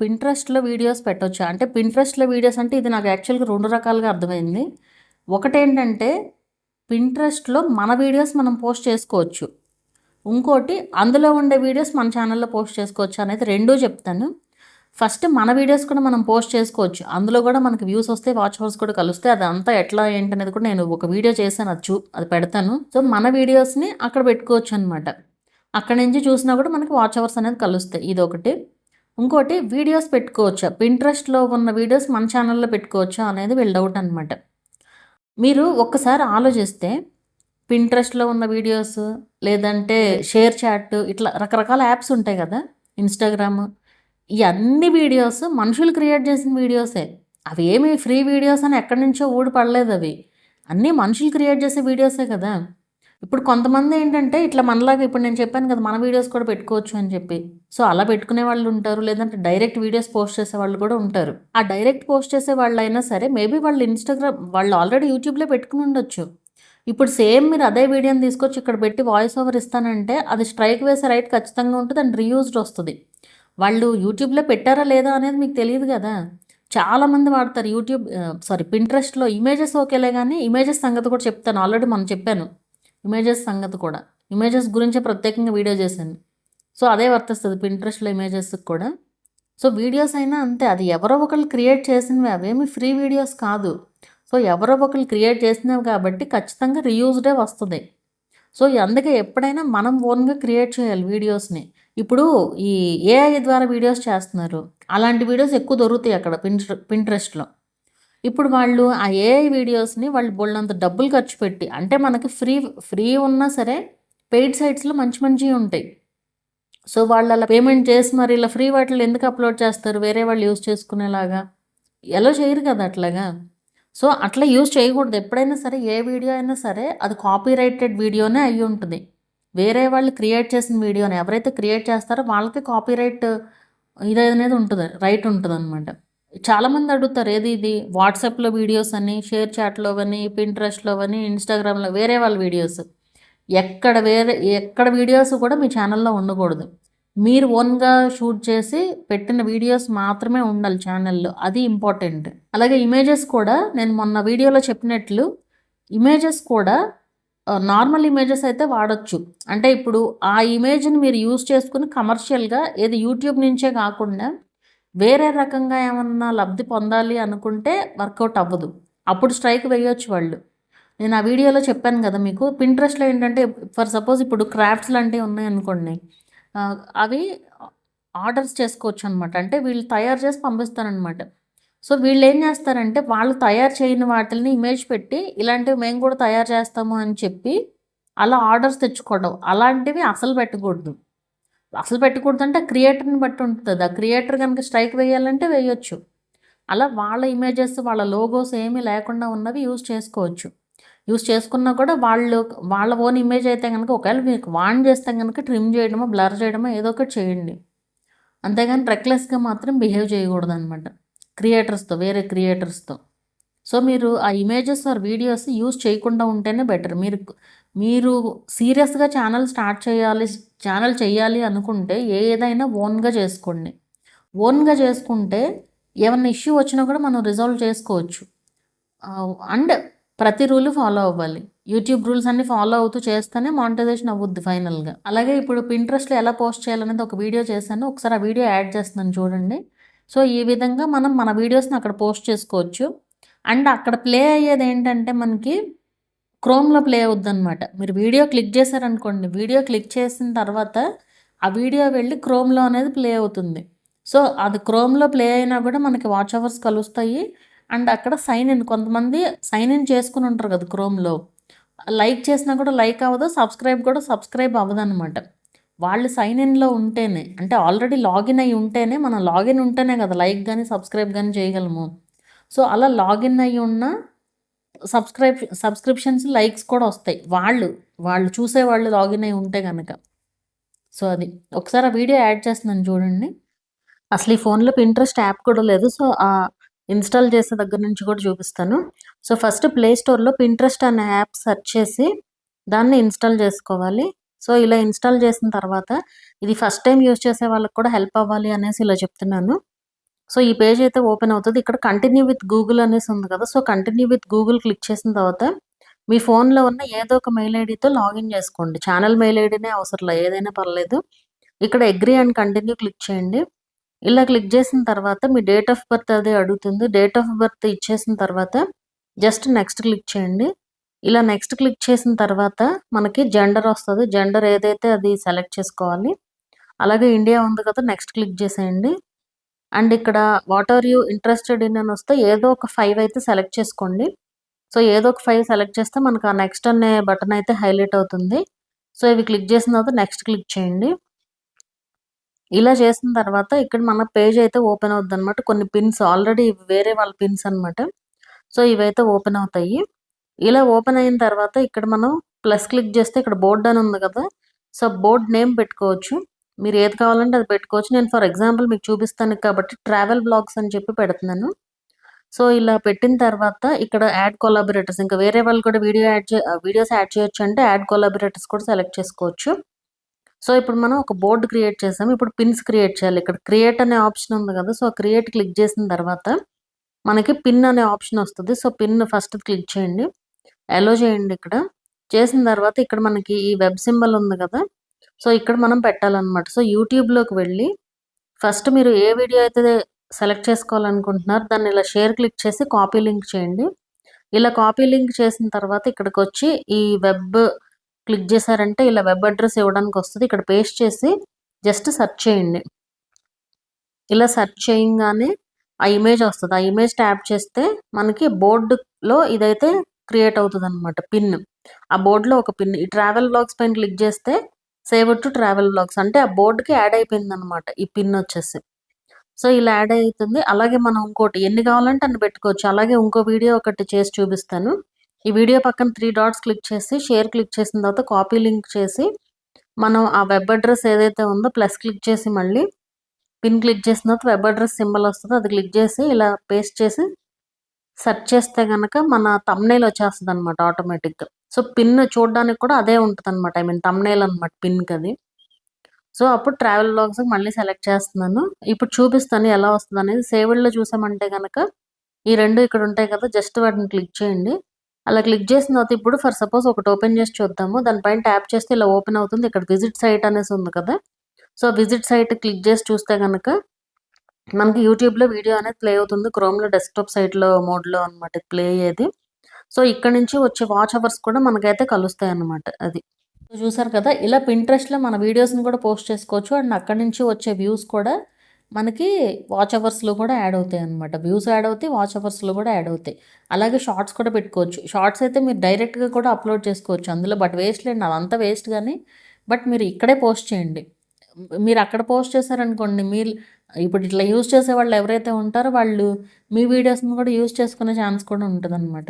పింట్రెస్ట్‌లో videos పెట్టొచ్చా? అంటే పింట్రెస్ట్‌లో videos అంటే ఇది నాకు యాక్చువల్‌గా 2 రకాలుగా అర్థమైంది. ఒకటేంటంటే పింట్రెస్ట్‌లో మన వీడియోస్ మనం పోస్ట్ చేసుకోవచ్చు. ఇంకోటి అందులో ఉండే వీడియోస్ మన ఛానల్‌లో పోస్ట్ చేసుకోవచ్చు అనేది 2 చెప్తాను. ఫస్ట్ మన వీడియోస్ కూడా మనం పోస్ట్ చేసుకోవచ్చు. అందులో కూడా మనకి వ్యూస్ వస్తాయి, వాచ్ అవర్స్ కూడా కలుస్తాయి. అదంతా ఎట్లా ఏంటనేది కూడా నేను ఒక వీడియో చేశాను. అది పెడతాను. సో, మన వీడియోస్‌ని అక్కడ పెట్టుకోవచ్చనమాట. అక్కడి నుంచి చూసినా కూడా మనకి వాచ్ అవర్స్ అనేది కలుస్తాయి. ఇదొకటి. ఇంకోటి వీడియోస్ పెట్టుకోవచ్చా? పింట్రెస్ట్‌లో ఉన్న వీడియోస్ మన ఛానల్‌లో పెట్టుకోవచ్చా అనేది వీళ్ళ డౌట్ అనమాట. మీరు ఒక్కసారి ఆలోచిస్తే పింట్రెస్ట్‌లో ఉన్న వీడియోస్, లేదంటే షేర్ చాట్ ఇట్లా రకరకాల యాప్స్ ఉంటాయి కదా! ఇన్‌స్టాగ్రామ్ ఈ అన్ని వీడియోస్ మనుషులు క్రియేట్ చేసిన వీడియోసే. అవేమి ఫ్రీ వీడియోస్ అని ఎక్కడి నుంచో ఊడి పడలేదవి. అన్నీ మనుషులు క్రియేట్ చేసే వీడియోసే కదా! ఇప్పుడు కొంతమంది ఏంటంటే ఇట్లా మనలాగా ఇప్పుడు నేను చెప్పాను కదా! మన వీడియోస్ కూడా పెట్టుకోవచ్చు అని చెప్పి. సో, అలా పెట్టుకునే వాళ్ళు ఉంటారు. లేదంటే డైరెక్ట్ వీడియోస్ పోస్ట్ చేసేవాళ్ళు కూడా ఉంటారు. ఆ డైరెక్ట్ పోస్ట్ చేసే వాళ్ళైనా సరే మేబీ వాళ్ళు ఆల్రెడీ యూట్యూబ్‌లో పెట్టుకుని ఉండొచ్చు. ఇప్పుడు సేమ్ మీరు అదే వీడియోని తీసుకొచ్చి ఇక్కడ పెట్టి వాయిస్ ఓవర్ ఇస్తానంటే అది స్ట్రైక్ వేసే రైట్ ఖచ్చితంగా ఉంటది. అండ్ రీయూజ్డ్ వస్తది. వాళ్ళు యూట్యూబ్‌లో పెట్టారా లేదా అనేది మీకు తెలీదు గదా! చాలామంది వాడతారు పింట్రెస్ట్‌లో ఇమేజెస్ ఓకేలే గానీ, ఇమేజెస్ సంగతి కూడా చెప్తాను. ఆల్రెడీ మొన్న చెప్పాను. ఇమేజెస్ సంగతి కూడా. ఇమేజెస్ గురించే ప్రత్యేకంగా వీడియో చేశాను. సో, అదే వర్తిస్తది పింట్రెస్ట్‌లో ఇమేజెస్‌కి కూడా. సో, వీడియోస్ అయినా అంతే. అది ఎవరో ఒకళ్ళు క్రియేట్ చేసినవి. అవేమి ఫ్రీ వీడియోస్ కాదు. సో, ఎవరో ఒకళ్ళు క్రియేట్ చేసినవి కాబట్టి ఖచ్చితంగా రీయూజ్డే వస్తది. సో, అందుకే ఎప్పుడైనా మనం ఓన్‌గా క్రియేట్ చేయాలి వీడియోస్‌ని. ఇప్పుడు ఈ ఏఐ ద్వారా వీడియోస్ చేస్తున్నారు. అలాంటి వీడియోస్ ఎక్కువ దొరుకుతాయి అక్కడ పింట్రెస్ట్‌లో. ఇప్పుడు వాళ్ళు ఆ ఏఐ వీడియోస్‌ని వాళ్ళు బోలెడంత డబ్బులు ఖర్చు పెట్టి అంటే మనకి ఫ్రీ ఉన్నా సరే పెయిడ్ సైట్స్‌లో మంచి మంచియి ఉంటాయి. సో, వాళ్ళలా పేమెంట్ చేసి మరి ఇలా ఫ్రీ వాటిల్లో ఎందుకు అప్‌లోడ్ చేస్తారు? వేరే వాళ్ళు యూజ్ చేసుకునేలాగా. ఎలో చేయరు కదా అట్లాగా. సో, అట్లా యూజ్ చేయకూడదు. ఎప్పుడైనా సరే ఏ వీడియో అయినా సరే అది కాపీరైటెడ్ వీడియోనే అయ్యుంటది. వేరే వాళ్ళు క్రియేట్ చేసిన వీడియోని ఎవరైతే క్రియేట్ చేస్తారో వాళ్ళకి కాపీరైట్ ఇదనేది ఉంటది. రైట్ ఉంటదనమాట. చాలామంది అడుగుతారు ఏది ఇది వాట్సాప్‌లో వీడియోస్ అని, షేర్ చాట్‌లోవని, పింట్రెస్ట్‌లోవని, ఇన్‌స్టాగ్రామ్‌లో వేరే వాళ్ళ వీడియోస్. ఎక్కడ వీడియోస్ కూడా మీ ఛానల్‌లో ఉండకూడదు. మీరు ఓన్‌గా షూట్ చేసి పెట్టిన వీడియోస్ మాత్రమే ఉండాలి ఛానల్‌లో. అది ఇంపార్టెంట్. అలాగే ఇమేజెస్ కూడా నేను మొన్న వీడియోలో చెప్పినట్లు ఇమేజెస్ కూడా నార్మల్ ఇమేజెస్ అయితే వాడొచ్చు. అంటే ఇప్పుడు ఆ ఇమేజ్‌ని మీరు యూజ్ చేసుకొని కమర్షియల్‌గా ఏది యూట్యూబ్ నుంచే కాకుండా వేరే రకంగా ఏమన్నా లబ్ధి పొందాలి అనుకుంటే వర్కౌట్ అవ్వదు. అప్పుడు స్ట్రైక్ వేయొచ్చు వాళ్ళు. నేను ఆ వీడియోలో చెప్పాను కదా మీకు. పింట్రెస్ట్‌లో ఏంటంటే ఫర్ సపోజ్ ఇప్పుడు క్రాఫ్ట్స్ లాంటివి ఉన్నాయనుకోండి. అవి ఆర్డర్స్ చేసుకోవచ్చనమాట. అంటే వీళ్ళు తయారు చేసి పంపిస్తారనమాట. సో, వీళ్ళేం చేస్తారంటే వాళ్ళు తయారు చేయని వాటిల్ని ఇమేజ్ పెట్టి ఇలాంటివి మేము కూడా తయారు చేస్తాము అని చెప్పి అలా ఆర్డర్స్ తెచ్చుకోవడం. అలాంటివి అసలు పెట్టకూడదు. అసలు పెట్టకూడదంటే క్రియేటర్‌ని బట్టి ఉంటది. ఆ క్రియేటర్ గనుక స్ట్రైక్ వేయాలంటే వేయొచ్చు. అలా వాళ్ళ ఇమేజెస్, వాళ్ళ లోగోస్ ఏమీ లేకుండా ఉన్నవి యూజ్ చేసుకోవచ్చు. యూజ్ చేసుకున్నా కూడా వాళ్ళ ఓన్ ఇమేజ్ అయితే గనుక ఒకవేళ మీకు వాన్ చేస్తే గనుక ట్రిమ్ చేయడమో, బ్లర్ చేయడమో ఏదో ఒకటి చేయండి. అంతేగాని రెక్లెస్‌గా మాత్రం బిహేవ్ చేయకూడదనమాట. వేరే క్రియేటర్స్‌తో. సో, మీరు ఆ ఇమేజెస్ ఆర్ వీడియోస్ యూజ్ చేయకుండా ఉంటేనే బెటర్. మీరు సీరియస్‌గా ఛానల్ చేయాలి అనుకుంటే ఏదైనా ఓన్‌గా చేసుకోండి. ఓన్‌గా చేసుకుంటే ఏమన్నా ఇష్యూ వచ్చినా కూడా మనం రిజాల్వ్ చేసుకోవచ్చు. అండ్ ప్రతి రూలు ఫాలో అవ్వాలి. యూట్యూబ్ రూల్స్ అన్నీ ఫాలో అవుతూ చేస్తేనే మానిటైజేషన్ అవ్వుద్ది ఫైనల్‌గా. అలాగే ఇప్పుడు పింట్రెస్ట్‌లో ఎలా పోస్ట్ చేయాలనేది ఒక వీడియో చేశాను. ఒకసారి ఆ వీడియో యాడ్ చేస్తున్నాను చూడండి. సో, ఈ విధంగా మనం మన వీడియోస్‌ని అక్కడ పోస్ట్ చేసుకోవచ్చు. అండ్ అక్కడ ప్లే అయ్యేదేంటంటే మనకి క్రోమ్‌లో ప్లే అవుద్దనమాట. మీరు వీడియో క్లిక్ చేశారనుకోండి, వీడియో క్లిక్ చేసిన తర్వాత ఆ వీడియో వెళ్ళి క్రోమ్‌లో అనేది ప్లే అవుతుంది. సో, అది క్రోమ్‌లో ప్లే అయినా కూడా మనకి వాచ్ అవర్స్ కలుస్తాయి. అండ్ అక్కడ కొంతమంది సైన్ ఇన్ చేసుకొని ఉంటారు కదా క్రోమ్‌లో. లైక్ చేసినా కూడా లైక్ అవ్వదు. సబ్స్క్రైబ్ అవ్వదనమాట. వాళ్ళు సైన్ ఇన్‌లో ఉంటేనే అంటే ఆల్రెడీ లాగిన్ అయ్యి ఉంటేనే మనం లాగిన్ ఉంటేనే కదా లైక్ గాని, సబ్స్క్రైబ్ గాని చేయగలము. సో, అలా లాగిన్ అయ్యి ఉన్న సబ్స్క్రిప్షన్స్, లైక్స్ కూడా వస్తాయి. వాళ్ళు చూసేవాళ్ళు లాగిన్ అయ్యి ఉంటే గనక. సో, అది. ఒకసారి ఆ వీడియో యాడ్ చేస్తున్నాను చూడండి. అసలు ఈ ఫోన్‌లో పింట్రెస్ట్ యాప్ కూడా లేదు. సో, ఇన్‌స్టాల్ చేసే దగ్గర నుంచి కూడా చూపిస్తాను. సో, ఫస్ట్ ప్లే స్టోర్‌లో పింట్రెస్ట్ అనే యాప్ సెర్చ్ చేసి దాన్ని ఇన్‌స్టాల్ చేసుకోవాలి. సో, ఇలా ఇన్‌స్టాల్ చేసిన తర్వాత ఇది ఫస్ట్ టైమ్ యూజ్ చేసే వాళ్ళకి కూడా హెల్ప్ అవ్వాలి అనేసి ఇలా చెప్తున్నాను. సో ఈ పేజ్ అయితే ఓపెన్ అవుతది. ఇక్కడ కంటిన్యూ విత్ గూగుల్ అనేసి ఉంది కదా! So continue with Google click చేసిన తర్వాత మీ ఫోన్‌లో ఉన్న ఏదో ఒక మెయిల్ ఐడీతో లాగిన్ చేసుకోండి. ఛానెల్ మెయిల్ ఐడీనే అవసరంలా ఏదైనా పర్లేదు. ఇక్కడ అగ్రీ అండ్ కంటిన్యూ క్లిక్ చేయండి. ఇలా క్లిక్ చేసిన తర్వాత మీ డేట్ ఆఫ్ బర్త్ అది అడుగుతుంది. డేట్ ఆఫ్ బర్త్ ఇచ్చేసిన తర్వాత జస్ట్ నెక్స్ట్ క్లిక్ చేయండి. ఇలా నెక్స్ట్ క్లిక్ చేసిన తర్వాత మనకి జెండర్ వస్తది. జెండర్ ఏదైతే అది సెలెక్ట్ చేసుకోవాలి. అలాగే ఇండియా ఉంది కదా! నెక్స్ట్ క్లిక్ చేసేయండి. అండ్ ఇక్కడ what are you interested in అని వస్తే ఏదో ఒక 5 అయితే సెలెక్ట్ చేసుకోండి. సో ఏదో ఒక 5 సెలెక్ట్ చేస్తే మనకు ఆ నెక్స్ట్ అనే బటన్ అయితే హైలైట్ అవుతుంది. సో ఇవి క్లిక్ చేసిన తర్వాత నెక్స్ట్ క్లిక్ చేయండి. ఇలా చేసిన తర్వాత ఇక్కడ మన పేజ్ అయితే ఓపెన్ అవుద్దనమాట. కొన్ని పిన్స్ ఆల్రెడీ వేరే వాళ్ళ పిన్స్ అనమాట. సో ఇవైతే ఓపెన్ అవుతాయి. ఇలా ఓపెన్ అయిన తర్వాత ఇక్కడ మనం ప్లస్ క్లిక్ చేస్తే ఇక్కడ బోర్డ్ అని ఉంది కదా! సో బోర్డ్ నేమ్ పెట్టుకోవచ్చు. మీరు ఏది కావాలంటే అది పెట్టుకోవచ్చు. నేను ఫర్ ఎగ్జాంపుల్ మీకు చూపిస్తానికి కాబట్టి ట్రావెల్ వ్లాగ్స్ అని చెప్పి పెడుతున్నాను. సో ఇలా పెట్టిన తర్వాత ఇక్కడ యాడ్ కొలాబరేటర్స్ ఇంకా వేరే వాళ్ళు కూడా వీడియోస్ యాడ్ చేయొచ్చు అంటే యాడ్ కొలాబరేటర్స్ కూడా సెలెక్ట్ చేసుకోవచ్చు. సో ఇప్పుడు మనం ఒక బోర్డ్ క్రియేట్ చేసాము. ఇప్పుడు పిన్స్ క్రియేట్ చేయాలి. ఇక్కడ క్రియేట్ అనే ఆప్షన్ ఉంది కదా! సో క్రియేట్ క్లిక్ చేసిన తర్వాత మనకి పిన్ అనే ఆప్షన్ వస్తది. సో పిన్ ఫస్ట్ క్లిక్ చేయండి. అలో చేయండి ఇక్కడ. చేసిన తర్వాత ఇక్కడ మనకి ఈ వెబ్ సింబల్ ఉంది కదా! సో ఇక్కడ మనం పెట్టాలన్నమాట. సో యూట్యూబ్‌లోకి వెళ్ళి ఫస్ట్ మీరు ఏ వీడియో అయితే సెలెక్ట్ చేసుకోవాలనుకుంటున్నారో దాన్ని ఇలా షేర్ క్లిక్ చేసి కాపీ లింక్ చేయండి. ఇలా కాపీ లింక్ చేసిన తర్వాత ఇక్కడికొచ్చి ఈ వెబ్ క్లిక్ చేశారంటే ఇలా వెబ్ అడ్రెస్ ఇవ్వడానికి వస్తది. ఇక్కడ పేస్ట్ చేసి జస్ట్ సెర్చ్ చేయండి. ఇలా సెర్చ్ చేయంగానే ఆ ఇమేజ్ వస్తది. ఆ ఇమేజ్ ట్యాప్ చేస్తే మనకి బోర్డ్‌లో ఇదైతే క్రియేట్ అవుతదనమాట పిన్. ఆ బోర్డ్‌లో ఒక పిన్. ఈ ట్రావెల్ వ్లాగ్స్ పైన క్లిక్ చేస్తే సేవ్ టు ట్రావెల్ వ్లాగ్స్ అంటే ఆ బోర్డ్‌కి యాడ్ అయిపోయిందనమాట ఈ పిన్ వచ్చేసి. సో ఇలా యాడ్ అయితుంది. అలాగే మనం ఇంకోటి ఎన్ని కావాలంటే అన్ని పెట్టుకోవచ్చు. అలాగే ఇంకో వీడియో ఒకటి చేసి చూపిస్తాను. ఈ వీడియో పక్కన 3 డాట్స్ క్లిక్ చేసి షేర్ క్లిక్ చేసిన తర్వాత కాపీ లింక్ చేసి మనం ఆ వెబ్ అడ్రెస్ ఏదైతే ఉందో ప్లస్ క్లిక్ చేసి మళ్ళీ పిన్ క్లిక్ చేసిన తర్వాత వెబ్ అడ్రెస్ సింబల్ వస్తది. అది క్లిక్ చేసి ఇలా పేస్ట్ చేసి సెర్చ్ చేస్తే గనక మన థంబ్‌నెయిల్ వచ్చేస్తదనమాట ఆటోమేటిక్‌గా. సో పిన్ చూడడానికి కూడా అదే ఉంటదనమాట. ఐ మీన్ థంబ్‌నెయిల్ అనమాట పిన్‌కది. సో అప్పుడు ట్రావెల్ వ్లాగ్స్ మళ్ళీ సెలెక్ట్ చేస్తున్నాను. ఇప్పుడు చూపిస్తాను ఎలా వస్తదనేది. సేవ్డ్‌లో చూసామంటే గనక ఈ 2 ఇక్కడ ఉంటాయి కదా! జస్ట్ వాటిని క్లిక్ చేయండి. అలా క్లిక్ చేసిన తర్వాత ఇప్పుడు ఫర్ సపోజ్ ఒకటి ఓపెన్ చేసి చూద్దాము. దానిపైన ట్యాప్ చేస్తే ఇలా ఓపెన్ అవుతుంది. ఇక్కడ విజిట్ సైట్ అనేసి ఉంది కదా! సో విజిట్ సైట్ క్లిక్ చేసి చూస్తే గనక మనకి యూట్యూబ్‌లో వీడియో అనేది ప్లే అవుతుంది. క్రోమ్‌లో డెస్క్‌టాప్ సైట్‌లో మోడ్‌లో అనమాట ప్లే అయ్యేది. సో ఇక్కడి నుంచి వచ్చే వాచ్ అవర్స్ కూడా మనకైతే కలుస్తాయన్నమాట అది. చూసారు కదా! ఇలా పింట్రెస్ట్‌లో మన వీడియోస్‌ని కూడా పోస్ట్ చేసుకోవచ్చు. అండ్ అక్కడి నుంచి వచ్చే వ్యూస్ కూడా మనకి వాచ్ అవర్స్‌లో కూడా యాడ్ అవుతాయన్నమాట. వ్యూస్ యాడ్ అవుతాయి. వాచ్ అవర్స్‌లో కూడా యాడ్ అవుతాయి. అలాగే షార్ట్స్ కూడా పెట్టుకోవచ్చు. షార్ట్స్ అయితే మీరు డైరెక్ట్‌గా కూడా అప్‌లోడ్ చేసుకోవచ్చు అందులో. బట్ వేస్ట్ లేండి అదంతా వేస్ట్ గానీ, బట్ మీరు ఇక్కడే పోస్ట్ చేయండి. మీరు అక్కడ పోస్ట్ చేశారనుకోండి ఇప్పుడు ఇట్లా యూజ్ చేసేవాళ్ళు ఎవరైతే ఉంటారో వాళ్ళు మీ వీడియోస్‌ని కూడా యూజ్ చేసుకునే ఛాన్స్ కూడా ఉంటదన్నమాట.